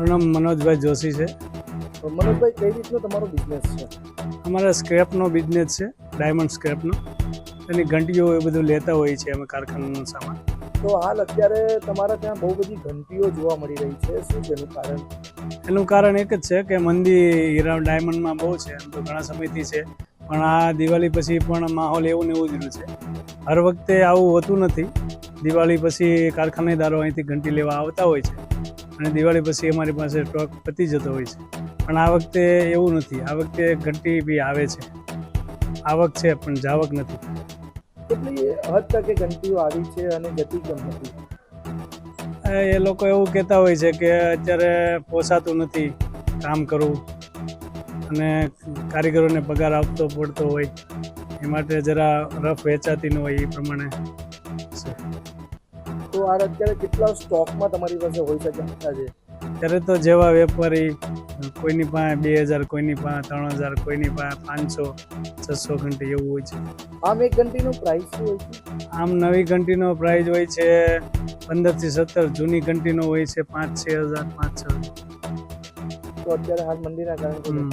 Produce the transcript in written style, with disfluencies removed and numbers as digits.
મારું નામ મનોજભાઈ જોશી છે. તો મનોજભાઈ, કઈ રીતનો તમારો બિઝનેસ છે? અમારા સ્ક્રેપનો બિઝનેસ છે, ડાયમંડ સ્ક્રેપનો. એની ઘંટીઓ એ બધું લેતા હોઈએ છીએ અમે કારખાનાનો સામાન. તો હાલ અત્યારે તમારા ત્યાં બહુ બધી ઘંટીઓ જોવા મળી રહી છે, શું છે એનું કારણ? એનું કારણ એક જ છે કે મંદી હીરા ડાયમંડમાં બહુ છે. એમ તો ઘણા સમયથી છે, પણ આ દિવાળી પછી પણ માહોલ એવું ને એવું જ રહ્યું છે. હર વખતે આવું હોતું નથી. દિવાળી પછી કારખાનેદારો અહીંથી ઘંટી લેવા આવતા હોય છે અને દિવાળી પછી અમારી પાસે સ્ટોક પતી જતો હોય છે. પણ આ વખતે એવું નથી. આ વખતે ઘંટી બી આવે છે, આવક છે પણ જાવક નથી. કેટલી હદ તક એ ઘંટીઓ આવી છે અને ગતિ કેમ નથી? એ લોકો એવું કહેતા હોય છે કે અત્યારે પોસાતું નથી કામ કરવું અને કારીગરોને પગાર આપતો પડતો હોય, એ માટે જરા રફ વેચાતી ન હોય એ પ્રમાણે છે. તો આ અત્યારે કેટલા સ્ટોકમાં તમારી પાસે હોઈ શકે અંદાજે? ત્યારે તો જેવા વેપારી, કોઈની પાસે 2000, કોઈની પાસે 3000, કોઈની પાસે 500-600 ઘંટી એવું હોય છે. આમ એક ઘંટીનો પ્રાઇસ શું હોય છે? આમ નવી ઘંટીનો પ્રાઇસ હોય છે 15 થી 17. જૂની ઘંટીનો હોય છે 5-6 હજાર, 5-6 હજાર. તો અત્યારે હાલ મંદીના કારણે